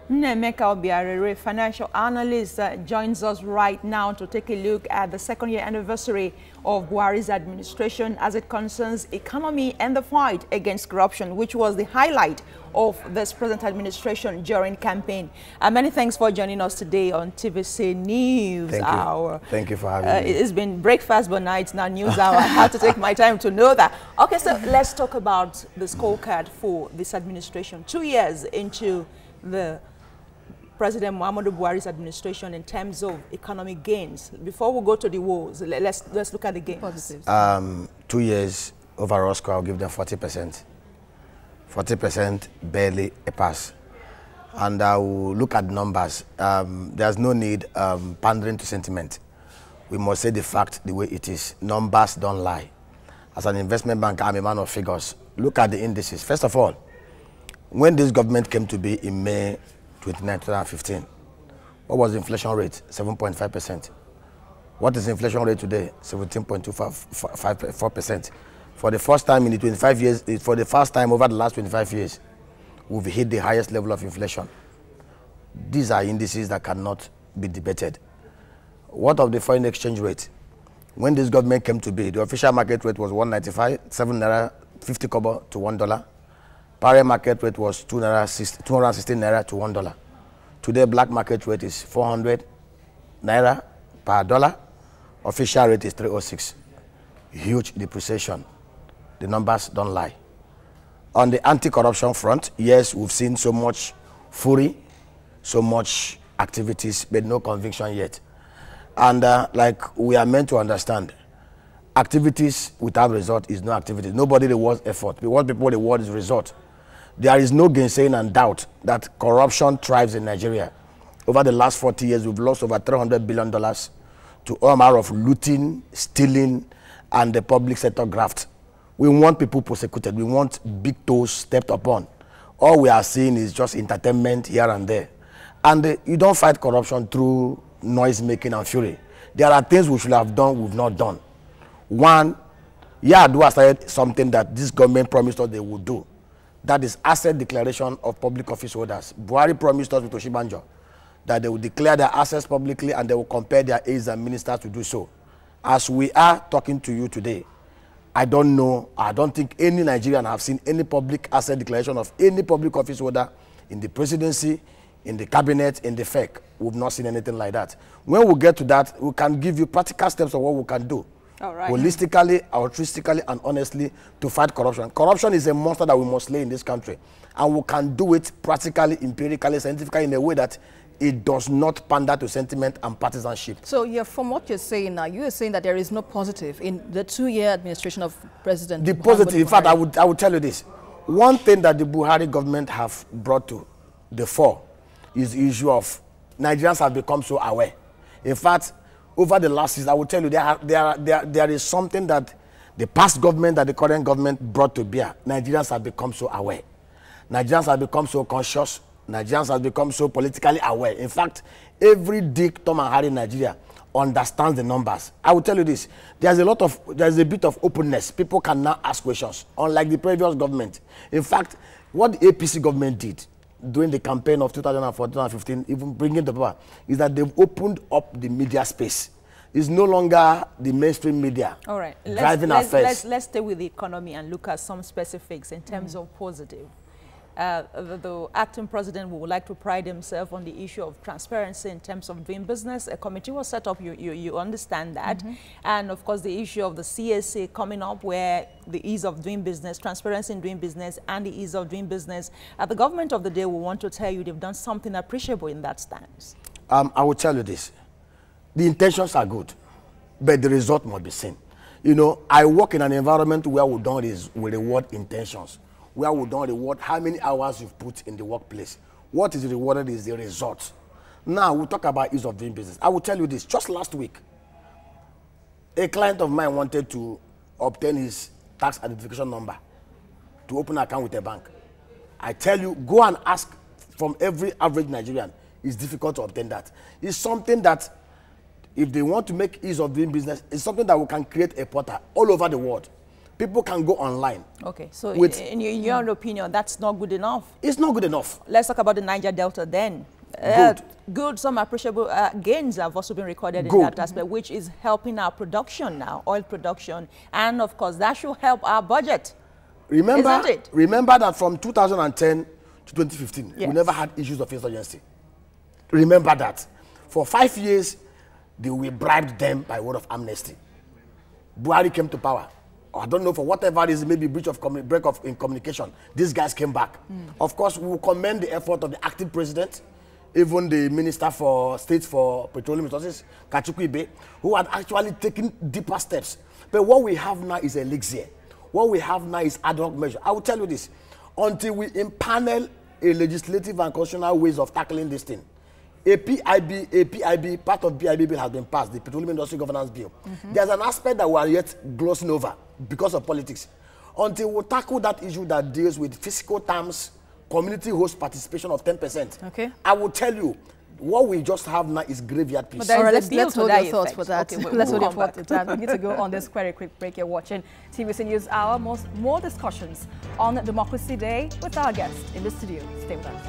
Nnaemeka Obiaraeri, financial analyst, joins us right now to take a look at the second-year anniversary of Buhari's administration as it concerns economy and the fight against corruption, which was the highlight of this present administration during campaign. Many thanks for joining us today on TVC News Hour. Thank you for having me. It's been breakfast, but now it's now news hour. I have to take my time to know that. Okay, so let's talk about the scorecard for this administration. 2 years into the President Muhammadu Buhari's administration in terms of economic gains. Before we go to the woes, let's look at the gains. Positives. 2 years overall score, I'll give them 40%. 40%, barely a pass. And I will look at numbers. There's no need pandering to sentiment. We must say the fact the way it is. Numbers don't lie. As an investment banker, I'm a man of figures. Look at the indices. First of all, when this government came to be in May 2015, what was the inflation rate? 7.5%. What is the inflation rate today? 17.24%. For the first time in the 25 years, for the first time over the last 25 years, we've hit the highest level of inflation. These are indices that cannot be debated. What of the foreign exchange rate? When this government came to be, the official market rate was 195, 7 naira 50 kobo to $1. Parallel market rate was 216 naira to $1. Today, black market rate is 400 naira per dollar. Official rate is 306. Huge depreciation. The numbers don't lie. On the anti-corruption front, yes, we've seen so much fury, so much activities, but no conviction yet. And like we are meant to understand, activities without result is no activity. Nobody rewards effort. What people reward is result. There is no gainsaying and doubt that corruption thrives in Nigeria. Over the last 40 years, we've lost over $300 billion to all manner of looting, stealing, and the public sector graft. We want people prosecuted. We want big toes stepped upon. All we are seeing is just entertainment here and there. And you don't fight corruption through noise making and fury. There are things we should have done, we've not done. One, Yar'Adua started something that this government promised us they would do. That is asset declaration of public office holders. Buhari promised us with Oshibanjo that they will declare their assets publicly and they will compare their aides and ministers to do so. As we are talking to you today, I don't think any Nigerian have seen any public asset declaration of any public office holder in the presidency, in the cabinet, in the FEC. We've not seen anything like that. When we get to that, we can give you practical steps of what we can do. All right. Holistically, altruistically, and honestly to fight corruption. Corruption is a monster that we must slay in this country. And we can do it practically, empirically, scientifically in a way that it does not pander to sentiment and partisanship. So yeah, from what you're saying now, you are saying that there is no positive in the 2-year administration of President Buhari. The positive, in fact, I would tell you this. One thing that the Buhari government have brought to the fore is the issue of Nigerians have become so aware. In fact, over the last years, I will tell you, there is something that the past government that the current government brought to bear. Nigerians have become so aware. Nigerians have become so conscious. Nigerians have become so politically aware. In fact, every Dick, Tom, and Harry in Nigeria understands the numbers. I will tell you this. There's a bit of openness. People can now ask questions, unlike the previous government. In fact, what the APC government did during the campaign of 2014-2015, even bringing the power, is that they've opened up the media space. It's no longer the mainstream media. All right. Driving affairs. Let's stay with the economy and look at some specifics in terms of positive. The acting president would like to pride himself on the issue of transparency in terms of doing business. A committee was set up, you understand that. And of course, the issue of the CSA coming up, where the ease of doing business, transparency in doing business, and the ease of doing business. The government of the day will want to tell you they've done something appreciable in that stance. I will tell you this. The intentions are good, but the result must be seen. You know, I work in an environment where we reward intentions. Where we don't reward how many hours you've put in the workplace. What is rewarded is the result. Now, we'll talk about ease of doing business. I will tell you this. Just last week, a client of mine wanted to obtain his tax identification number to open an account with a bank. I tell you, go and ask from every average Nigerian. It's difficult to obtain that. It's something that, if they want to make ease of doing business, it's something that we can create a portal all over the world. People can go online. Okay, so in your opinion, that's not good enough? It's not good enough. Let's talk about the Niger Delta then. Good, some appreciable gains have also been recorded in that aspect, which is helping our production now, oil production, and of course that should help our budget. Isn't it? Remember that from 2010 to 2015, we never had issues of insurgency. Remember that. For 5 years, we bribed them by word of amnesty. Buhari came to power. I don't know, for whatever reason, maybe break in communication, these guys came back. Of course, we will commend the effort of the acting president, even the Minister for State for Petroleum Resources, Kachukwu Ibe, who had actually taken deeper steps. But what we have now is elixir. What we have now is ad hoc measure. I will tell you this, until we impanel a legislative and constitutional ways of tackling this thing, a PIB, part of PIB bill has been passed, the Petroleum Industry Governance Bill. There's an aspect that we are yet glossing over because of politics. Until we tackle that issue that deals with fiscal terms, community host participation of 10%. Okay. I will tell you, what we just have now is graveyard peace. All right, let's hold your thoughts for that. Okay, let's hold your thoughts for that. We need to go on this very quick break. You're watching TVC News Hour. More discussions on Democracy Day with our guest in the studio. Stay with us.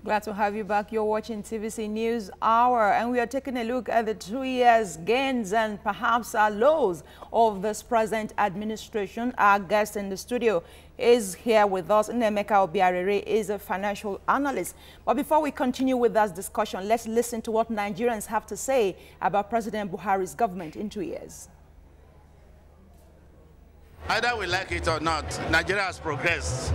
Glad to have you back. You're watching TVC News Hour, and we are taking a look at the 2 years gains and perhaps our lows of this present administration. Our guest in the studio is here with us. Nnaemeka Obiaraeri is a financial analyst. But before we continue with this discussion, let's listen to what Nigerians have to say about President Buhari's government in 2 years. Either we like it or not, Nigeria has progressed.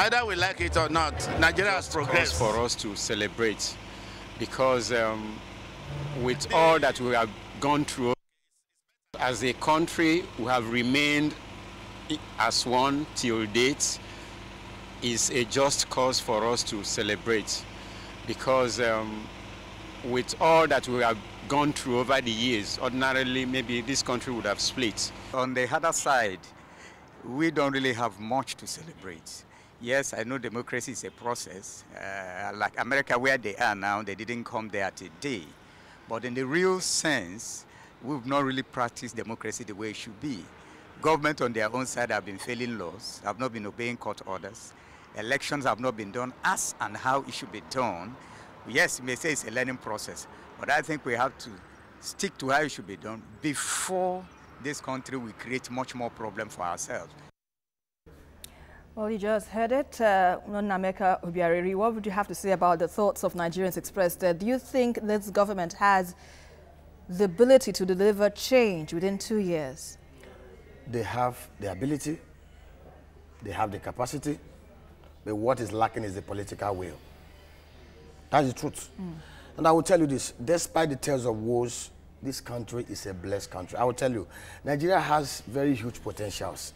Either we like it or not, Nigeria has progressed. For us to celebrate, because with all that we have gone through, as a country, we have remained as one till date, is a just cause for us to celebrate, because with all that we have gone through over the years, ordinarily maybe this country would have split. On the other side, we don't really have much to celebrate. Yes, I know democracy is a process. Like America, where they are now, they didn't come there today. But in the real sense, we've not really practiced democracy the way it should be. Government on their own side have been failing laws, have not been obeying court orders. Elections have not been done as and how it should be done. Yes, you may say it's a learning process, but I think we have to stick to how it should be done before this country will create much more problem for ourselves. Well, you just heard it. Nnaemeka Obiaraeri, what would you have to say about the thoughts of Nigerians expressed there? Do you think this government has the ability to deliver change within 2 years? They have the ability, they have the capacity, but what is lacking is the political will. That's the truth. And I will tell you this, despite the tales of woes, this country is a blessed country. I will tell you, Nigeria has very huge potentials.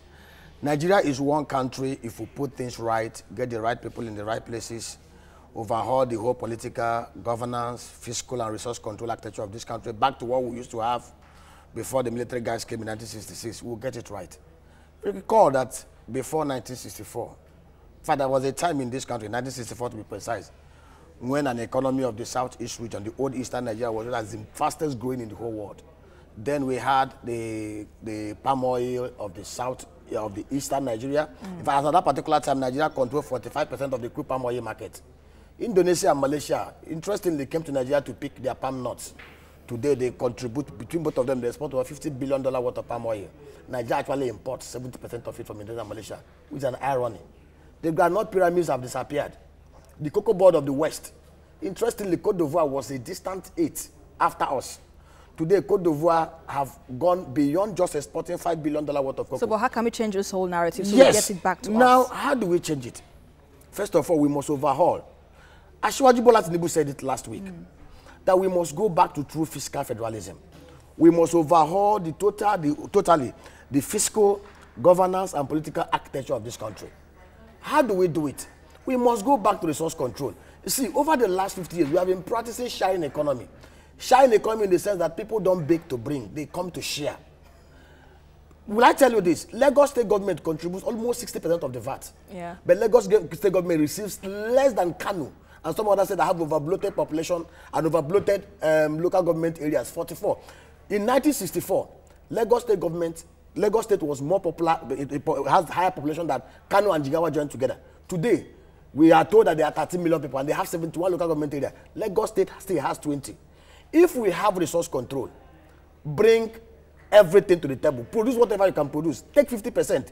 Nigeria is one country, if we put things right, get the right people in the right places, overhaul the whole political governance, fiscal and resource control architecture of this country, back to what we used to have before the military guys came in 1966, we'll get it right. Recall that before 1964, in fact, there was a time in this country, 1964 to be precise, when an economy of the southeast region, the old eastern Nigeria, was the fastest growing in the whole world. Then we had the palm oil of the south, of the eastern Nigeria. In fact, at that particular time, Nigeria controlled 45% of the crude palm oil market. Indonesia and Malaysia, interestingly, came to Nigeria to pick their palm nuts. Today, they contribute, between both of them, they export over $50 billion worth of palm oil. Nigeria actually imports 70% of it from Indonesia and Malaysia, which is an irony. The groundnut pyramids have disappeared. The cocoa board of the West. Interestingly, Côte d'Ivoire was a distant 8 after us. Today, Côte d'Ivoire have gone beyond just exporting $5 billion worth of cocoa. So, but how can we change this whole narrative so we get it back to us? Now, how do we change it? First of all, we must overhaul. Asiwaju Bola Tinubu said it last week, that we must go back to true fiscal federalism. We must overhaul totally the fiscal governance and political architecture of this country. How do we do it? We must go back to resource control. You see, over the last 50 years, we have been practicing sharing economy. Sharing economy in the sense that people don't beg to bring, they come to share. Will I tell you this? Lagos state government contributes almost 60% of the VAT. Yeah. But Lagos state government receives less than Kano and some others say that have overbloated population and overbloated local government areas, 44. In 1964, Lagos State was more popular, it has higher population than Kano and Jigawa joined together. Today, we are told that there are 13 million people and they have 71 local government areas. Lagos State still has 20. If we have resource control, bring everything to the table, produce whatever you can produce, take 50%,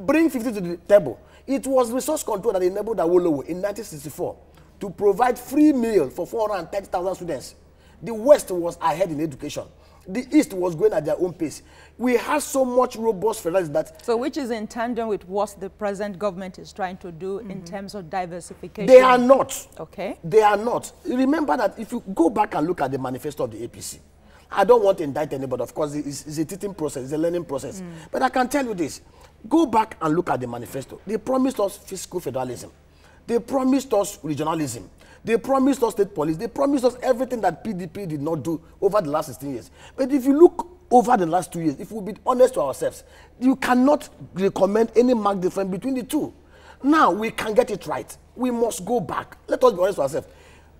bring 50 to the table. It was resource control that enabled Awolowo in 1964 to provide free meal for 430,000 students. The West was ahead in education. The East was going at their own pace. We have so much robust federalism that... So which is in tandem with what the present government is trying to do in terms of diversification? They are not. Okay. They are not. Remember that if you go back and look at the manifesto of the APC, I don't want to indict anybody. Of course, it's a teaching process, it's a learning process. But I can tell you this. Go back and look at the manifesto. They promised us fiscal federalism. They promised us regionalism. They promised us state police. They promised us everything that PDP did not do over the last 16 years. But if you look over the last 2 years, if we be honest to ourselves, you cannot recommend any mark difference between the two. Now, we can get it right. We must go back. Let us be honest to ourselves.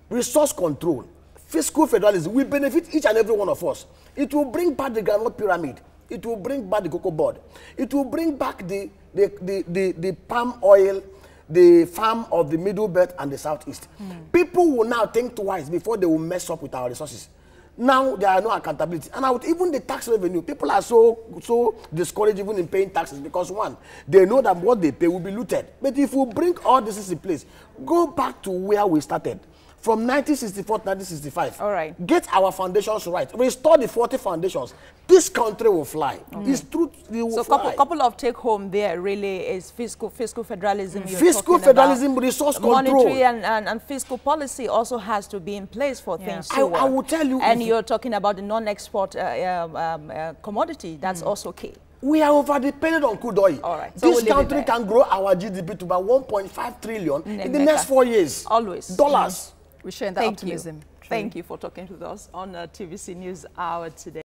Resource control, fiscal federalism will benefit each and every one of us. It will bring back the groundnut pyramid. It will bring back the cocoa board. It will bring back the palm oil, the farm of the Middle Belt and the Southeast. People will now think twice before they will mess up with our resources. Now there are no accountability. And even the tax revenue, people are so discouraged even in paying taxes because one, they know that what they pay will be looted. But if we bring all this in place, go back to where we started. From 1964 to 1965. All right. Get our foundations right. Restore the 40 foundations. This country will fly. It's true. So couple of take home there really is fiscal federalism. Fiscal federalism, resource control. Monetary and fiscal policy also has to be in place for things to work. I will tell you. And you're talking about the non-export commodity. That's also key. We are over-dependent on crude oil. All right. So this country can grow our GDP to about 1.5 trillion in the next 4 years. Always. Dollars. We share that optimism. Thank you for talking to us on TVC News Hour today.